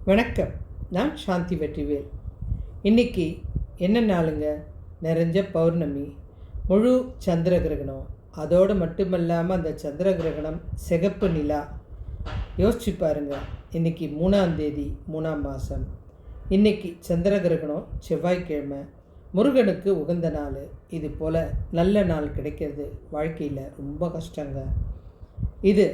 வணக்கம். நான் சாந்தி வெற்றிவேல். இன்றைக்கி என்ன நாளுங்க? நிறைஞ்ச பௌர்ணமி, முழு சந்திர கிரகணம். அதோடு மட்டுமல்லாமல் அந்த சந்திர கிரகணம் சிகப்பு நிலா. யோசிச்சு பாருங்கள். இன்றைக்கி 3ஆம் தேதி 3ஆம் மாதம். இன்றைக்கி சந்திர கிரகணம், செவ்வாய்க்கிழமை, முருகனுக்கு உகந்த நாள். இது போல் நல்ல நாள் கிடைக்கிறது வாழ்க்கையில் ரொம்ப கஷ்டங்க. இது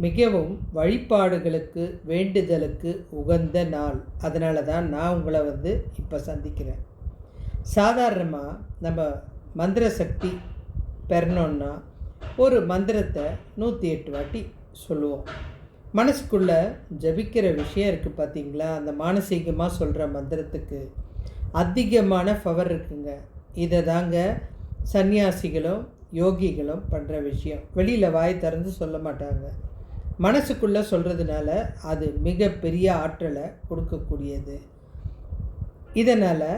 மிகவும் வழிபாடுகளுக்கு வேண்டுதலுக்கு உகந்த நாள். அதனால தான் நான் உங்களை இப்போ சந்திக்கிறேன். சாதாரணமாக நம்ம மந்திர சக்தி பெறணுன்னா ஒரு மந்திரத்தை 108 வாட்டி சொல்லுவோம். மனசுக்குள்ளே ஜபிக்கிற விஷயம் இருக்குது பார்த்தீங்களா? அந்த மானசீகமாக சொல்கிற மந்திரத்துக்கு அதிகமான பவர் இருக்குங்க. இதை தாங்க சன்னியாசிகளும் யோகிகளும் பண்ணுற விஷயம். வெளியில் வாய் திறந்து சொல்ல மாட்டாங்க. மனசுக்குள்ளே சொல்கிறதுனால அது மிகப்பெரிய ஆற்றலை கொடுக்கக்கூடியது. இதனால்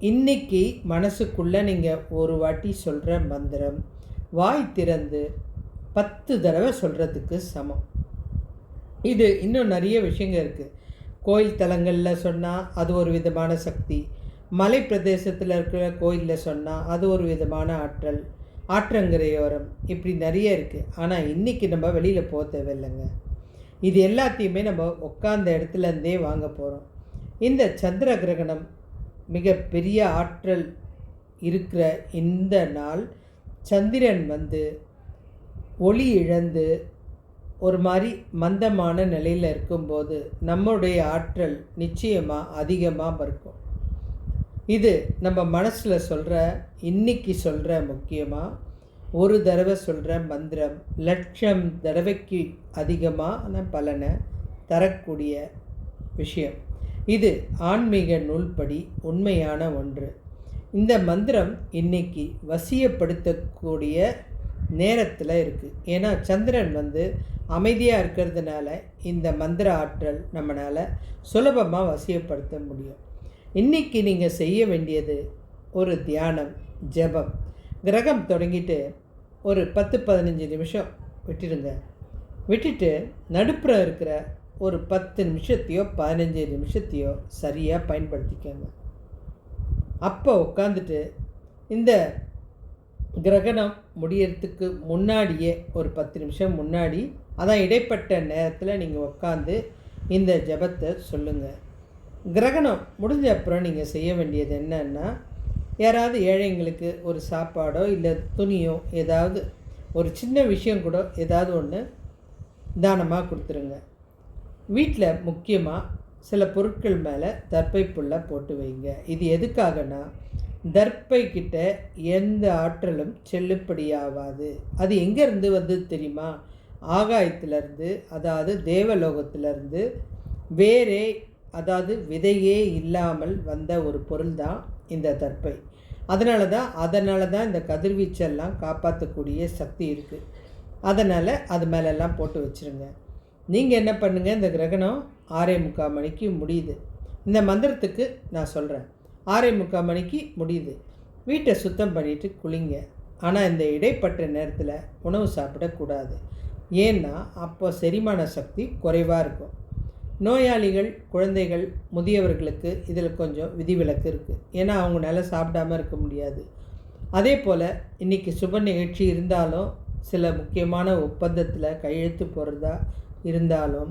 இன்றைக்கி மனசுக்குள்ளே நீங்கள் ஒரு வாட்டி சொல்கிற மந்திரம் வாய் திறந்து 10 தடவை சொல்கிறதுக்கு சமம். இது இன்னும் நிறைய விஷயங்கள் இருக்குது. கோயில் தலங்களில் சொன்னால் அது ஒரு விதமான சக்தி. மலை பிரதேசத்தில் இருக்கிற கோயிலில் சொன்னால் அது ஒரு விதமான ஆற்றல். ஆற்றங்கரையோரம், இப்படி நிறைய இருக்குது. ஆனால் இன்றைக்கி நம்ம வெளியில் போக தேவையில்லைங்க. இது எல்லாத்தையுமே நம்ம உட்காந்த இடத்துலேருந்தே வாங்க போகிறோம். இந்த சந்திர கிரகணம் மிகப்பெரிய ஆற்றல் இருக்கிற இந்த நாள், சந்திரன் ஒளி இழந்து ஒரு மாதிரி மந்தமான நிலையில் இருக்கும்போது நம்முடைய ஆற்றல் நிச்சயமாக அதிகமாக இருக்கும். இது நம்ம மனசில் சொல்கிற, இன்றைக்கி சொல்கிற, முக்கியமாக ஒரு தடவை சொல்கிற மந்திரம் 1,00,000 தடவைக்கு அதிகமான பலனை தரக்கூடிய விஷயம். இது ஆன்மீக நூல்படி உண்மையான ஒன்று. இந்த மந்திரம் இன்றைக்கி வசியப்படுத்தக்கூடிய நேரத்தில் இருக்குது. ஏன்னா சந்திரன் அமைதியாக இருக்கிறதுனால இந்த மந்திர ஆற்றல் நம்மளால் சுலபமாக வசியப்படுத்த முடியும். இன்றைக்கி நீங்கள் செய்ய வேண்டியது ஒரு தியானம், ஜெபம். கிரகம் தொடங்கிட்டு ஒரு 10-15 நிமிஷம் விட்டுடுங்க. விட்டுட்டு நடுப்புற இருக்கிற ஒரு 10 நிமிஷத்தையோ 15 நிமிஷத்தையோ சரியாக பயன்படுத்திக்கோங்க. அப்போ உட்காந்துட்டு இந்த கிரகணம் முடியறதுக்கு முன்னாடியே ஒரு 10 நிமிஷம் முன்னாடி, அதான் இடைப்பட்ட நேரத்தில் நீங்கள் உட்காந்து இந்த ஜெபத்தை சொல்லுங்கள். கிரகணம் முடிஞ்ச அப்புறம் நீங்கள் செய்ய வேண்டியது என்னன்னா, யாராவது ஏழைங்களுக்கு ஒரு சாப்பாடோ இல்லை துணியோ ஏதாவது ஒரு சின்ன விஷயம் கூட ஏதாவது ஒன்று தானமாக கொடுத்துருங்க. வீட்டில் முக்கியமாக சில பொருட்கள் மேலே தர்ப்பை புல்லை போட்டு வைங்க. இது எதுக்காகனா, தர்ப்பை கிட்ட எந்த ஆற்றலும் செல்லுபடியாகாது. அது எங்கேருந்து தெரியுமா? ஆகாயத்திலேருந்து, அதாவது தேவலோகத்திலேருந்து வேறே, அதாவது விதையே இல்லாமல் வந்த ஒரு பொருள் தான் இந்த தர்ப்பை. அதனால தான் இந்த கதிர்வீச்செல்லாம் காப்பாற்றக்கூடிய சக்தி இருக்குது. அதனால் அது மேலெல்லாம் போட்டு வச்சுருங்க. நீங்கள் என்ன பண்ணுங்கள், இந்த கிரகணம் 6:45 மணிக்கு முடியுது. இந்த மந்திரத்துக்கு நான் சொல்கிறேன், 6:45 மணிக்கு முடியுது. வீட்டை சுத்தம் பண்ணிவிட்டு குளிங்க. ஆனால் இந்த இடைப்பட்ட நேரத்தில் உணவு சாப்பிடக்கூடாது. ஏன்னா அப்போ செரிமான சக்தி குறைவாக இருக்கும். நோயாளிகள், குழந்தைகள், முதியவர்களுக்கு இதில் கொஞ்சம் விதிவிலக்கு இருக்குது. ஏன்னா அவங்களால சாப்பிடாமல் இருக்க முடியாது. அதே போல் இன்றைக்கி சுப நிகழ்ச்சி இருந்தாலும், சில முக்கியமான ஒப்பந்தத்தில் கையெழுத்து போடுறதா இருந்தாலும்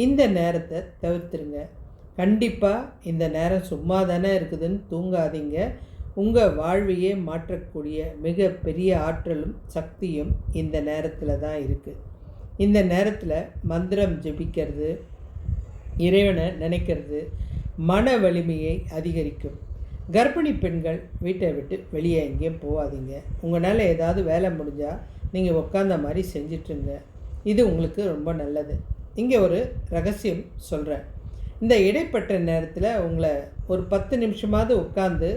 இந்த நேரத்தை தவிர்த்துருங்க. கண்டிப்பாக இந்த நேரம் சும்மா தானே இருக்குதுன்னு தூங்காதீங்க. உங்கள் வாழ்வையே மாற்றக்கூடிய மிக பெரிய ஆற்றலும் சக்தியும் இந்த நேரத்தில் தான் இருக்குது. இந்த நேரத்தில் மந்திரம் ஜெபிக்கிறது, இறைவனை நினைக்கிறது மன வலிமையை அதிகரிக்கும். கர்ப்பிணி பெண்கள் வீட்டை விட்டு வெளியே எங்கேயும் போகாதீங்க. உங்களால் ஏதாவது வேலை முடிஞ்சால் நீங்கள் உட்காந்த மாதிரி செஞ்சிட்ருங்க. இது உங்களுக்கு ரொம்ப நல்லது. இங்கே ஒரு ரகசியம் சொல்கிறேன். இந்த இடைப்பட்ட நேரத்தில் உங்களை ஒரு 10 நிமிஷமாவது உட்காந்து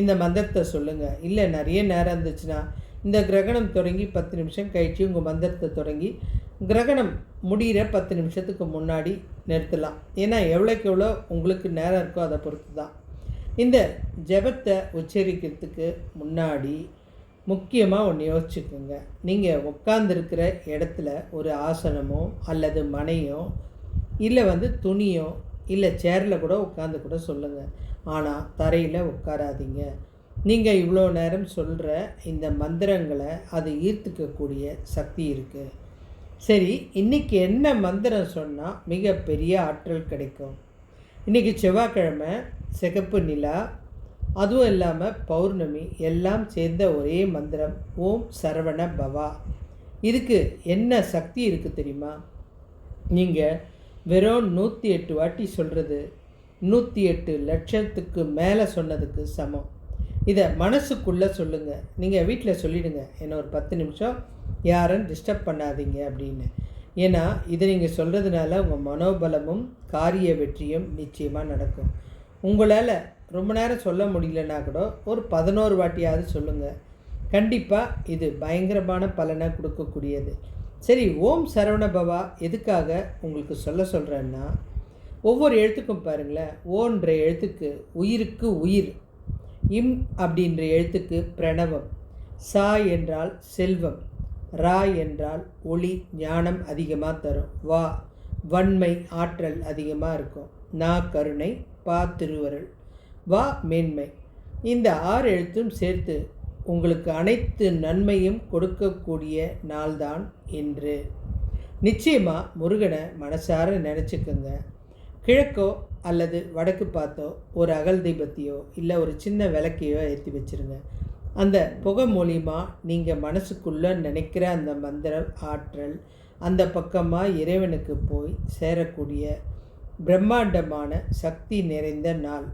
இந்த மந்திரத்தை சொல்லுங்கள். இல்லை நிறைய நேரம் இருந்துச்சுன்னா இந்த கிரகணம் தொடங்கி 10 நிமிஷம் கழித்து உங்கள் மந்திரத்தை தொடங்கி கிரகணம் முடிகிற 10 நிமிஷத்துக்கு முன்னாடி நிறுத்தலாம். ஏன்னா எவ்வளோக்கு எவ்வளோ உங்களுக்கு நேரம் இருக்கோ அதை பொறுத்து தான். இந்த ஜெபத்தை உச்சரிக்கிறதுக்கு முன்னாடி முக்கியமாக ஒன்று யோசிச்சுக்கோங்க. நீங்கள் உட்காந்துருக்கிற இடத்துல ஒரு ஆசனமோ அல்லது மனையோ இல்லை துணியோ இல்லை சேரில் கூட உட்காந்து கூட சொல்லுங்கள். ஆனால் தரையில் உட்காராதீங்க. நீங்கள் இவ்வளோ நேரம் சொல்கிற இந்த மந்திரங்களை அது ஈர்த்துக்கக்கூடிய சக்தி இருக்குது. சரி, இன்றைக்கி என்ன மந்திரம் சொன்னால் மிகப்பெரிய ஆற்றல் கிடைக்கும்? இன்றைக்கி செவ்வாய்க்கிழமை, சிகப்பு நிலா, அதுவும் இல்லாமல் பௌர்ணமி, எல்லாம் சேர்ந்த ஒரே மந்திரம் ஓம் சரவண பவா. இதுக்கு என்ன சக்தி இருக்குது தெரியுமா? நீங்கள் வெறும் 108 வாட்டி சொல்கிறது 108 லட்சத்துக்கு மேலே சொன்னதுக்கு சமம். இதை மனசுக்குள்ளே சொல்லுங்கள். நீங்கள் வீட்டில் சொல்லிவிடுங்க, என்னை ஒரு 10 நிமிஷம் யாரும் டிஸ்டர்ப் பண்ணாதீங்க அப்படின்னு. ஏன்னா இதை நீங்கள் சொல்கிறதுனால உங்கள் மனோபலமும் காரிய வெற்றியும் நிச்சயமாக நடக்கும். உங்களால் ரொம்ப நேரம் சொல்ல முடியலன்னா கூட ஒரு 11 வாட்டியாவது சொல்லுங்கள். கண்டிப்பாக இது பயங்கரமான பலனை கொடுக்கக்கூடியது. சரி, ஓம் சரவண பவா எதுக்காக உங்களுக்கு சொல்கிறேன்னா, ஒவ்வொரு எழுத்துக்கும் பாருங்களேன். ஓன்ற எழுத்துக்கு உயிருக்கு உயிர், இம் அப்படின்ற எழுத்துக்கு பிரணவம், சா என்றால் செல்வம், ரா என்றால் ஒளி ஞானம் அதிகமாக தரும், வா வன்மை ஆற்றல் அதிகமாக இருக்கும், நா கருணை, பா திருவருள், வா மேன்மை. இந்த 6 எழுத்தும் சேர்த்து உங்களுக்கு அனைத்து நன்மையும் கொடுக்கக்கூடிய நாள்தான் இன்று. நிச்சயமாக முருகனை மனசார நினச்சிக்கோங்க. கிழக்கோ அல்லது வடக்கு பார்த்தோ ஒரு அகல் தீபத்தையோ இல்லை ஒரு சின்ன விளக்கையோ ஏற்றி வச்சுருங்க. அந்த புகை மூலிமா நீங்கள் மனசுக்குள்ளே நினைக்கிற அந்த மந்திர ஆற்றல் அந்த பக்கமாக இறைவனுக்கு போய் சேரக்கூடிய பிரம்மாண்டமான சக்தி நிறைந்த நாள்.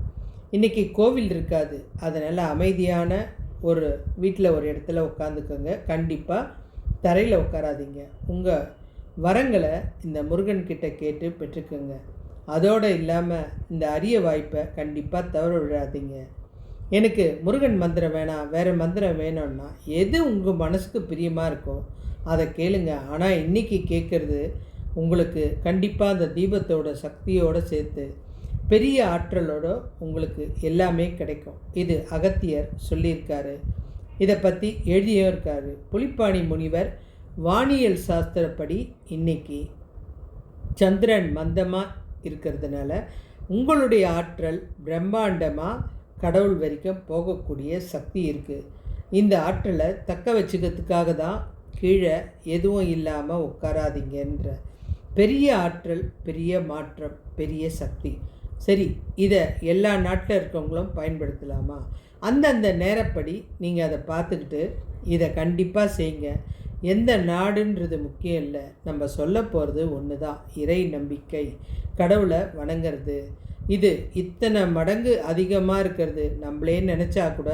இன்றைக்கி கோவில் இருக்காது, அதனால் அமைதியான ஒரு வீட்டில் ஒரு இடத்துல உட்காந்துக்கோங்க. கண்டிப்பாக தரையில் உட்காராதீங்க. உங்கள் வரங்களை இந்த முருகன்கிட்ட கேட்டு பெற்றுக்கோங்க. அதோடு இல்லாமல் இந்த அரிய வாய்ப்பை கண்டிப்பாக தவற விடாதீங்க. எனக்கு முருகன் மந்திரம் வேணாம், வேறு மந்திரம் வேணும்னா எது உங்கள் மனசுக்கு பிரியமாக இருக்கோ அதை கேளுங்க. ஆனால் இன்றைக்கி கேட்குறது உங்களுக்கு கண்டிப்பாக அந்த தீபத்தோட சக்தியோடு சேர்த்து பெரிய ஆற்றலோடு உங்களுக்கு எல்லாமே கிடைக்கும். இது அகத்தியர் சொல்லியிருக்காரு. இதை பற்றி எழுதியும் இருக்காரு. புலிப்பாணி முனிவர் வானியல் சாஸ்திரப்படி இன்றைக்கி சந்திரன் மந்தமாக இருக்கிறதுனால உங்களுடைய ஆற்றல் பிரம்மாண்டமாக கடவுள் வரைக்கும் போகக்கூடிய சக்தி இருக்குது. இந்த ஆற்றலை தக்க வச்சுக்கிறதுக்காக தான் கீழே எதுவும் இல்லாமல் உட்காராதீங்கன்ற பெரிய ஆற்றல், பெரிய மாற்றம், பெரிய சக்தி. சரி, இதை எல்லா நாட்டில் இருக்கவங்களும் பயன்படுத்தலாமா? அந்தந்த நேரப்படி நீங்கள் அதை பார்த்துக்கிட்டு இதை கண்டிப்பாக செய்யுங்க. எந்த நாடுன்றது முக்கியம் இல்லை, நம்ம சொல்ல போகிறது ஒன்று தான், இறை நம்பிக்கை, கடவுளை வணங்கிறது. இது இத்தனை மடங்கு அதிகமாக இருக்கிறது நம்மளே நினச்சா கூட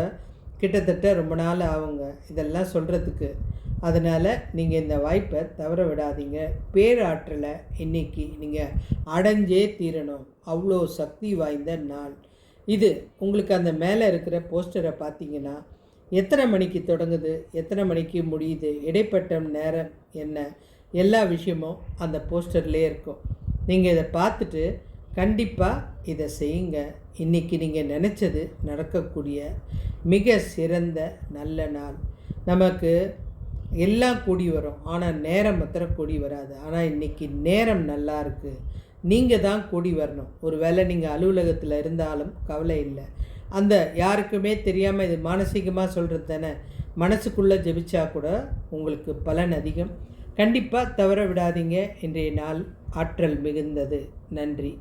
கிட்டத்தட்ட ரொம்ப நாள் ஆகுங்க இதெல்லாம் சொல்கிறதுக்கு. அதனால் நீங்கள் இந்த வாய்ப்பை தவற விடாதீங்க. பேராற்றலை இன்றைக்கி நீங்கள் அடைஞ்சே தீரணும். அவ்வளோ சக்தி வாய்ந்த நாள் இது. உங்களுக்கு அந்த மேலே இருக்கிற போஸ்டரை பார்த்தீங்கன்னா எத்தனை மணிக்கு தொடங்குது, எத்தனை மணிக்கு முடியுது, இடைப்பட்ட நேரம் என்ன, எல்லா விஷயமும் அந்த போஸ்டர்லேயே இருக்கும். நீங்கள் இதை பார்த்துட்டு கண்டிப்பாக இதை செய்யுங்க. இன்றைக்கி நீங்கள் நினச்சது நடக்கக்கூடிய மிக சிறந்த நல்ல நாள். நமக்கு எல்லாம் கூடி வரும், ஆனால் நேரம் மாத்திரம் கூடி வராது. ஆனால் இன்றைக்கி நேரம் நல்லா இருக்குது, நீங்கள் தான் கூடி வரணும். ஒரு வேளை நீங்கள் அலுவலகத்தில் இருந்தாலும் கவலை இல்லை, அந்த யாருக்குமே தெரியாமல் இது மானசீகமாக சொல்கிறது தானே, மனசுக்குள்ளே ஜெபிச்சா கூட உங்களுக்கு பலன் அதிகம். கண்டிப்பாக தவற விடாதீங்க. இன்றைய நாள் ஆற்றல் மிகுந்தது. நன்றி.